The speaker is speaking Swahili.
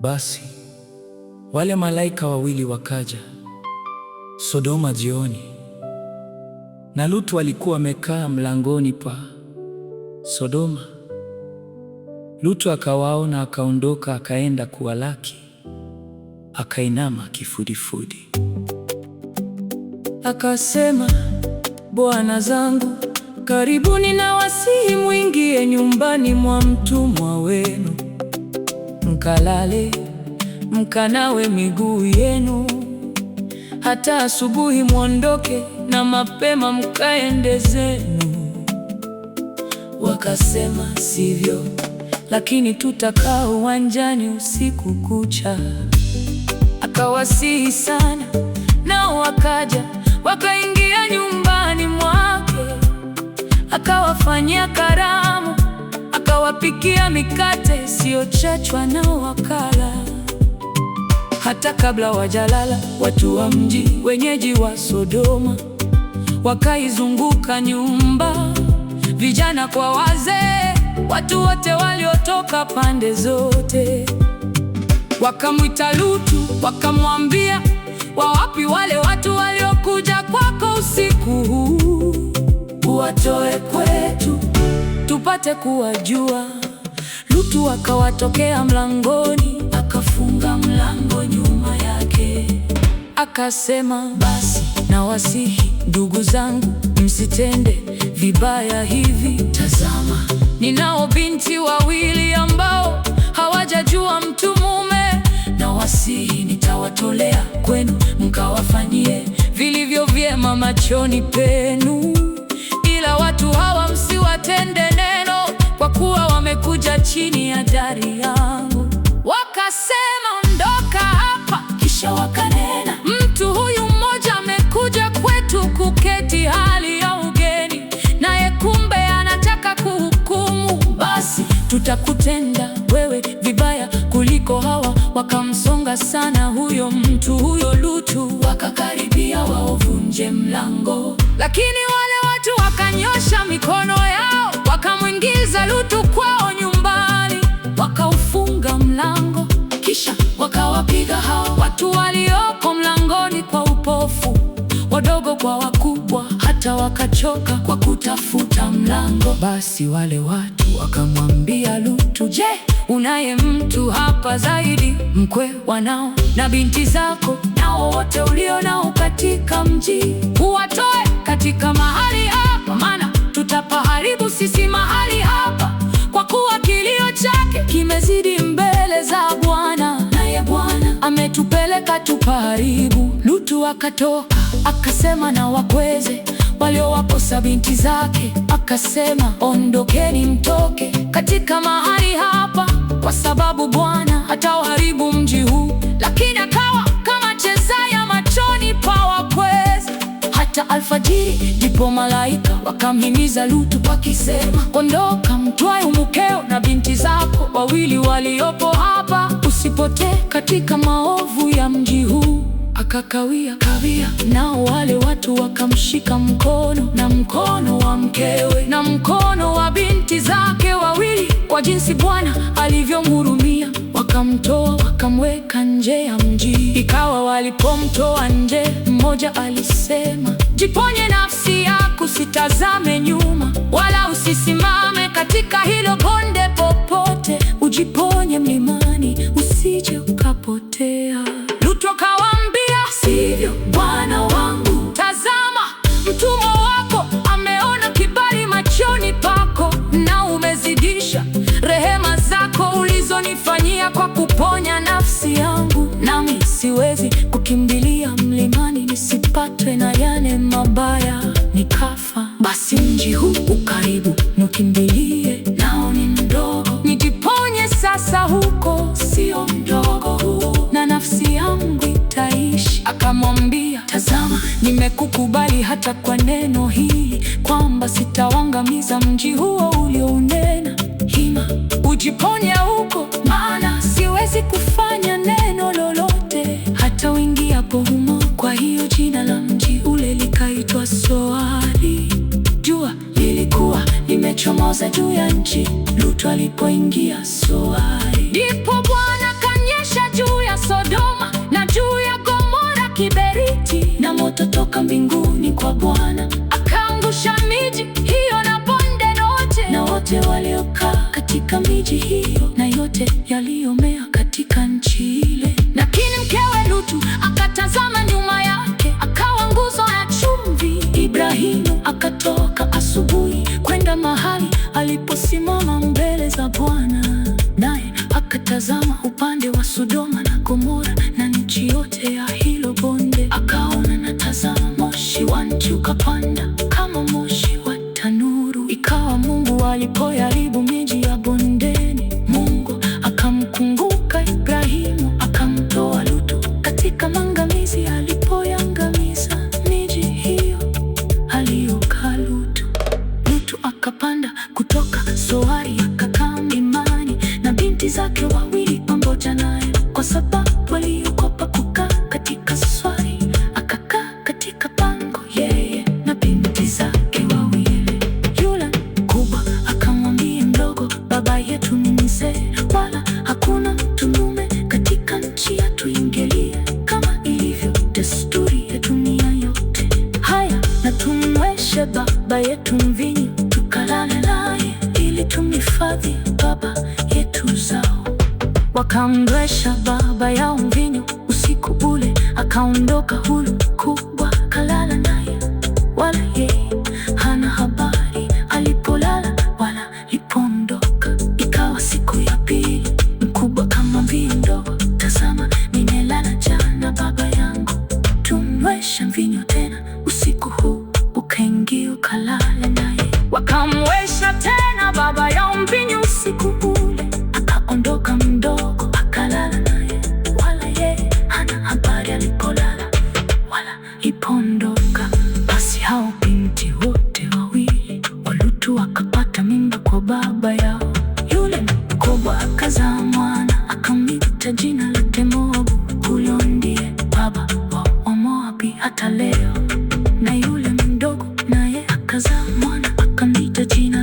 Basi wale malaika wawili wakaja Sodoma jioni, na Lutu alikuwa amekaa mlangoni pa Sodoma. Lutu akawaona, akaondoka, akaenda kuwalaki, akainama kifudifudi, akasema, bwana zangu, karibuni na wasihi mwingie nyumbani mwa mtumwa wenu, mkalale mkanawe miguu yenu, hata asubuhi mwondoke, na mapema mkaende zenu. Wakasema, sivyo, lakini tutakaa uwanjani usiku kucha. Akawasihi sana, nao wakaja, wakaingia nyumbani mwake, akawafanyia karamu, akawapikia mikate isiyochachwa, nao wakala. Hata kabla wajalala, watu wa mji, wenyeji wa Sodoma, wakaizunguka nyumba, vijana kwa wazee, watu wote waliotoka pande zote. Wakamwita Lutu, wakamwambia, wawapi wale watu waliokuja kwako usiku huu? Uwatoe kwetu tupate kuwajua. Lutu akawatokea mlangoni, akafunga mlango nyuma yake, akasema, basi nawasihi ndugu zangu, msitende vibaya hivi. Tazama, ninao binti wawili ambao hawajajua mtu mume. Nawasihi nitawatolea kwenu, mkawafanyie vilivyo vyema machoni penu, ila watu hawa msiwatende neno, kwa kuwa wamekuja chini ya dari yangu. Wakasema, ondoka hapa. Kisha wakanena, mtu huyu mmoja amekuja kwetu kuketi hali ya ugeni, naye kumbe anataka kuhukumu. Basi tutakutenda wewe vibaya kuliko hawa. Wakamsonga sana huyo mtu, huyo Lutu, wakakaribia wauvunje mlango, lakini wale watu wakanyosha mikono yao, wakamwingiza Lutu kwao nyumbani, wakaufunga mlango, kisha wakawapiga hao watu walioko mlangoni kwa upofu, wadogo kwa wakubwa, hata wakachoka kwa kutafuta mlango. Basi wale watu wakamwambia Lutu, je, unaye mtu hapa zaidi, mkwe, wanao na binti zako, nao wote ulio nao katika mji, uwatoe katika mahali hapa, maana tutapaharibu sisi mahali hapa, kwa kuwa kilio chake kimezidi mbele za Bwana, naye Bwana ametupeleka tupaharibu. Lutu akatoka, akasema na wakweze waliowakosa binti zake, akasema, ondokeni mtoke katika mahali hapa, kwa sababu Bwana atauharibu mji huu. Lakini akawa kama chezaya machoni pa wakweze. Hata alfajiri ndipo malaika wakamhimiza Lutu wakisema, ondoka, mtwae mkeo na binti zako wawili waliopo hapa, usipotee katika maovu ya mji huu. Akakawia, nao wale watu wakamshika mkono, na mkono wa mkewe na mkono wa binti zake wawili, kwa jinsi Bwana alivyomhurumia. Wakamtoa, wakamweka nje ya mji. Ikawa walipomtoa nje, mmoja alisema, jiponye nafsi yako, usitazame nyuma, wala usisimame katika hilo bonde popote, ujiponye mlimani, usije ukapotea. Lutu akawaambia, sivyo bwana wangu, tazama, mtumwa wako ameona kibali machoni pako, na umezidisha rehema zako ulizonifanyia kwa kuponya nafsi yangu, nami siwezi kukimbilia mlimani nisipatwe na yale mabaya nikafa. Basi mji huu ukaribu, mkimbilie, nao ni mdogo, nijiponye sasa huko, sio mdogo huu, na nafsi yangu itaishi. Akamwambia, tazama, nimekukubali hata kwa neno hili, kwamba sitauangamiza mji huo uliounena. Hima, ujiponye huko, maana siwezi kufanya neno lolote hata uingiapo humo. Kwa hiyo jina la mji ule likaitwa Soari. Jua lilikuwa limechomoza juu ya nchi Lutu alipoingia Soari. Ndipo Bwana kanyesha akafika mbinguni kwa Bwana, akaangusha miji hiyo na bonde lote, na wote waliokaa katika miji hiyo, na yote yaliyomea katika nchi ile. Lakini mkewe Lutu akatazama nyuma yake, akawa nguzo ya chumvi. Ibrahimu akatoka asubuhi kwenda mahali aliposimama mbele za Bwana, naye akatazama upande wa Sodoma na Gomora na nchi yote ya hilo bonde. Akaona na tazama, moshi wa nchi ukapanda kama moshi wa tanuru. Ikawa Mungu alipoharibu miji ya bondeni, Mungu akamkumbuka Ibrahimu, akamtoa Lutu katika maangamizi alipoiangamiza miji hiyo aliyokaa Lutu. Lutu akapanda kutoka Soari akakaa mlimani na binti zake wawili pamoja naye, kwa sababu waliogopa kukaa katika Soari. Akakaa katika pango yeye na binti zake wawili. Yule mkubwa akamwambia mdogo, baba yetu ni mzee, wala hakuna mtu mume katika nchi yetu, ingilie kama ilivyo desturi ya dunia yote. Haya, na tumweshe baba yetu mvinyo, tukalale naye ili tumhifadhi baba yetu uzao. Wakamnywesha baba yao mvinyo usiku ule, akaondoka huyu mkubwa kalala naye, wala yeye hana habari alipolala wala alipoondoka. Ikawa siku ya pili, mkubwa akamwambia mdogo, tazama, nimelala jana baba yangu, tumnyweshe mvinyo tena usiku huu. Ukaingia ukalala naye. Wakamnywesha tena baba yao mvinyo usiku ule, akaondoka mdogo akalala naye, wala yeye hana habari alipolala wala alipoondoka. Basi hao binti wote wawili wa Lutu wakapata mimba kwa baba yao. Yule mkubwa akazaa mwana, akamwita jina lake Moabu. Huyo ndiye baba wa Moabi hata leo. Na yule mdogo naye akazaa mwana, akamwita jina